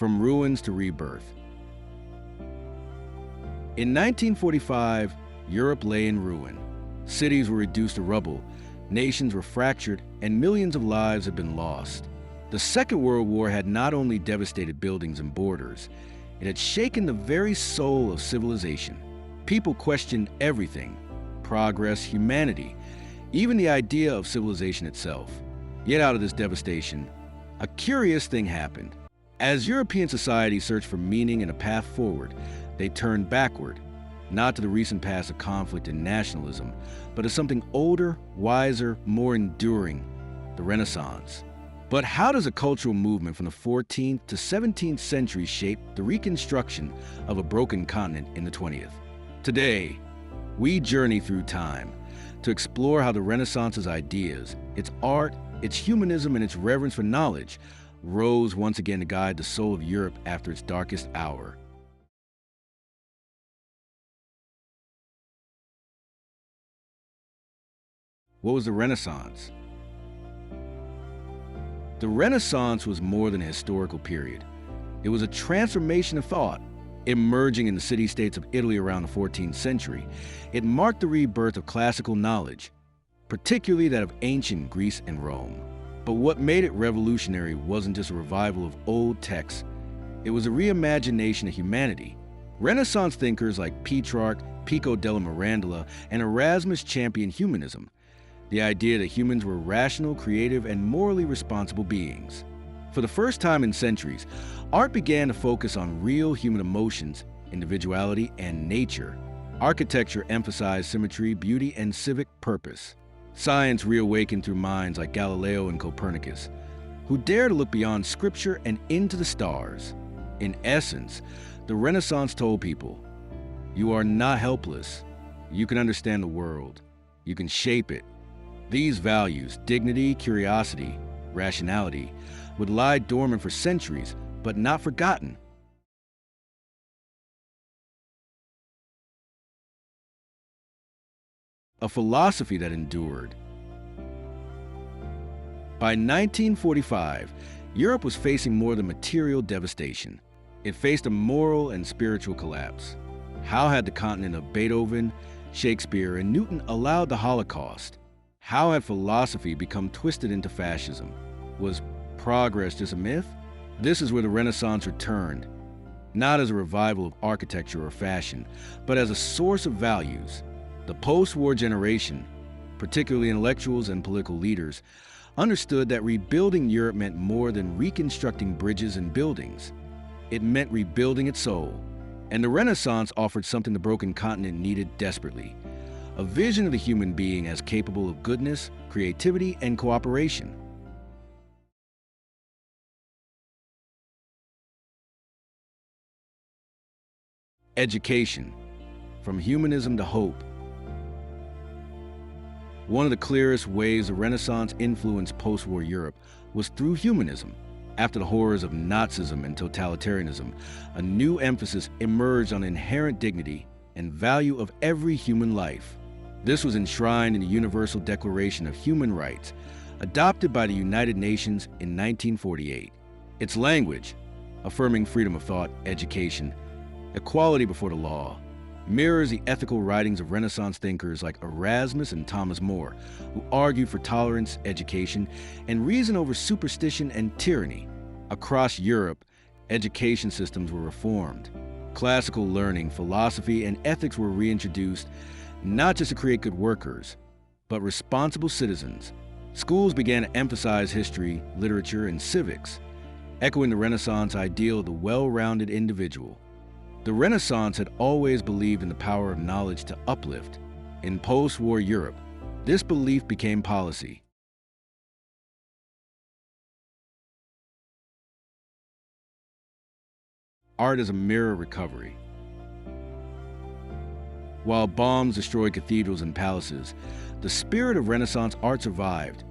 From ruins to rebirth. In 1945, Europe lay in ruin. Cities were reduced to rubble, nations were fractured, and millions of lives had been lost. The Second World War had not only devastated buildings and borders, it had shaken the very soul of civilization. People questioned everything: progress, humanity, even the idea of civilization itself. Yet out of this devastation, a curious thing happened. As European society searched for meaning and a path forward, they turned backward, not to the recent past of conflict and nationalism, but to something older, wiser, more enduring: the Renaissance. But how does a cultural movement from the 14th to 17th century shape the reconstruction of a broken continent in the 20th? Today, we journey through time to explore how the Renaissance's ideas, its art, its humanism, and its reverence for knowledge rose once again to guide the soul of Europe after its darkest hour. What was the Renaissance? The Renaissance was more than a historical period. It was a transformation of thought. Emerging in the city-states of Italy around the 14th century, it marked the rebirth of classical knowledge, particularly that of ancient Greece and Rome. But what made it revolutionary wasn't just a revival of old texts. It was a reimagination of humanity. Renaissance thinkers like Petrarch, Pico della Mirandola, and Erasmus championed humanism, the idea that humans were rational, creative, and morally responsible beings. For the first time in centuries, art began to focus on real human emotions, individuality, and nature. Architecture emphasized symmetry, beauty, and civic purpose. Science reawakened through minds like Galileo and Copernicus, who dared to look beyond scripture and into the stars. In essence, the Renaissance told people, you are not helpless. You can understand the world. You can shape it. These values, dignity, curiosity, rationality, would lie dormant for centuries, but not forgotten. A philosophy that endured. By 1945, Europe was facing more than material devastation. It faced a moral and spiritual collapse. How had the continent of Beethoven, Shakespeare, and Newton allowed the Holocaust? How had philosophy become twisted into fascism? Was progress just a myth? This is where the Renaissance returned, not as a revival of architecture or fashion, but as a source of values. The post-war generation, particularly intellectuals and political leaders, understood that rebuilding Europe meant more than reconstructing bridges and buildings. It meant rebuilding its soul. And the Renaissance offered something the broken continent needed desperately: a vision of the human being as capable of goodness, creativity, and cooperation. Education, from humanism to hope. One of the clearest ways the Renaissance influenced post-war Europe was through humanism. After the horrors of Nazism and totalitarianism, a new emphasis emerged on the inherent dignity and value of every human life. This was enshrined in the Universal Declaration of Human Rights, adopted by the United Nations in 1948. Its language, affirming freedom of thought, education, equality before the law, mirrors the ethical writings of Renaissance thinkers like Erasmus and Thomas More, who argued for tolerance, education, and reason over superstition and tyranny. Across Europe, education systems were reformed. Classical learning, philosophy, and ethics were reintroduced, not just to create good workers, but responsible citizens. Schools began to emphasize history, literature, and civics, echoing the Renaissance ideal of the well-rounded individual. The Renaissance had always believed in the power of knowledge to uplift. In post-war Europe, this belief became policy. Art as a mirror of recovery. While bombs destroyed cathedrals and palaces, the spirit of Renaissance art survived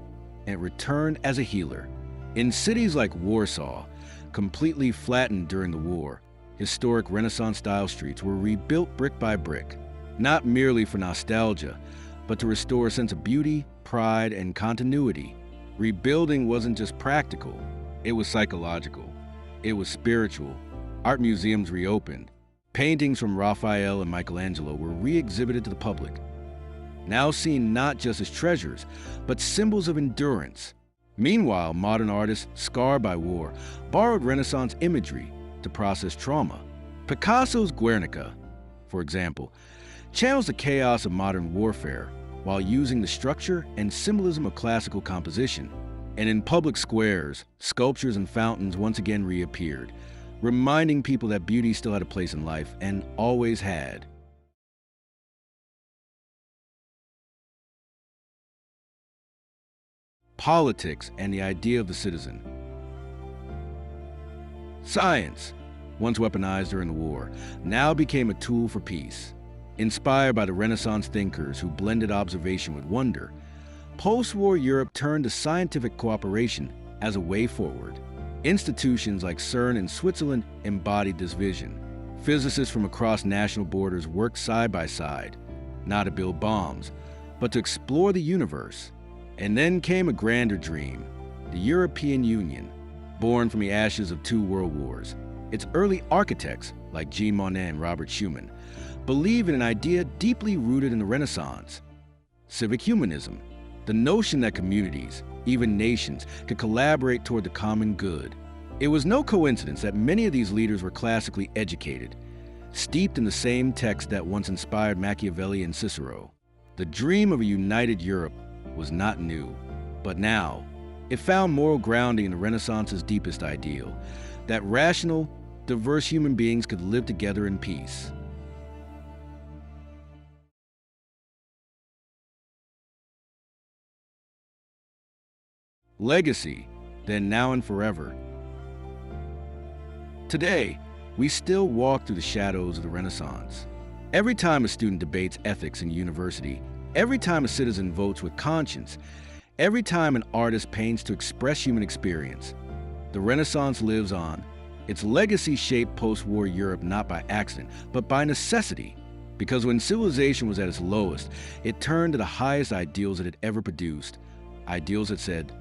and returned as a healer. In cities like Warsaw, completely flattened during the war, historic Renaissance-style streets were rebuilt brick by brick, not merely for nostalgia, but to restore a sense of beauty, pride, and continuity. Rebuilding wasn't just practical, it was psychological. It was spiritual. Art museums reopened. Paintings from Raphael and Michelangelo were re-exhibited to the public, now seen not just as treasures, but symbols of endurance. Meanwhile, modern artists, scarred by war, borrowed Renaissance imagery to process trauma. Picasso's Guernica, for example, channels the chaos of modern warfare while using the structure and symbolism of classical composition. And in public squares, sculptures and fountains once again reappeared, reminding people that beauty still had a place in life and always had. Politics and the idea of the citizen. Science, once weaponized during the war, now became a tool for peace. Inspired by the Renaissance thinkers who blended observation with wonder, post-war Europe turned to scientific cooperation as a way forward. Institutions like CERN in Switzerland embodied this vision. Physicists from across national borders worked side by side, not to build bombs, but to explore the universe. And then came a grander dream, the European Union, born from the ashes of 2 world wars. Its early architects, like Jean Monnet and Robert Schuman, believed in an idea deeply rooted in the Renaissance: civic humanism, the notion that communities, even nations, could collaborate toward the common good. It was no coincidence that many of these leaders were classically educated, steeped in the same text that once inspired Machiavelli and Cicero. The dream of a united Europe was not new, but now it found moral grounding in the Renaissance's deepest ideal, that rational, diverse human beings could live together in peace. Legacy, then, now, and forever. Today, we still walk through the shadows of the Renaissance. Every time a student debates ethics in university, every time a citizen votes with conscience, every time an artist paints to express human experience, the Renaissance lives on. Its legacy shaped post-war Europe not by accident, but by necessity. Because when civilization was at its lowest, it turned to the highest ideals it had ever produced. Ideals that said,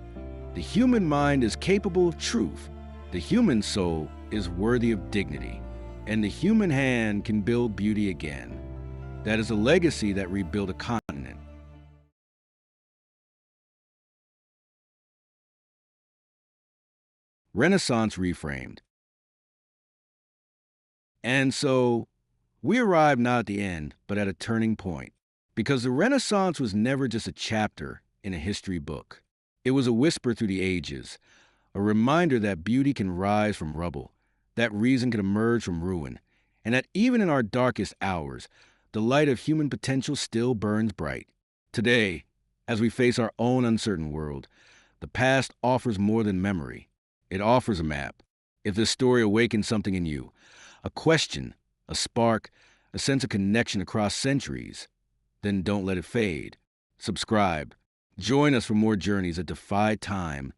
the human mind is capable of truth, the human soul is worthy of dignity, and the human hand can build beauty again. That is a legacy that rebuilt a continent. Renaissance Reframed. And so, we arrive not at the end, but at a turning point. Because the Renaissance was never just a chapter in a history book. It was a whisper through the ages, a reminder that beauty can rise from rubble, that reason can emerge from ruin, and that even in our darkest hours, the light of human potential still burns bright. Today, as we face our own uncertain world, the past offers more than memory. It offers a map. If this story awakens something in you, a question, a spark, a sense of connection across centuries, then don't let it fade. Subscribe. Join us for more journeys that defy time,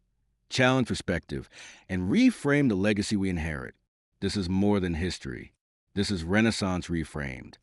challenge perspective, and reframe the legacy we inherit. This is more than history. This is Renaissance Reframed.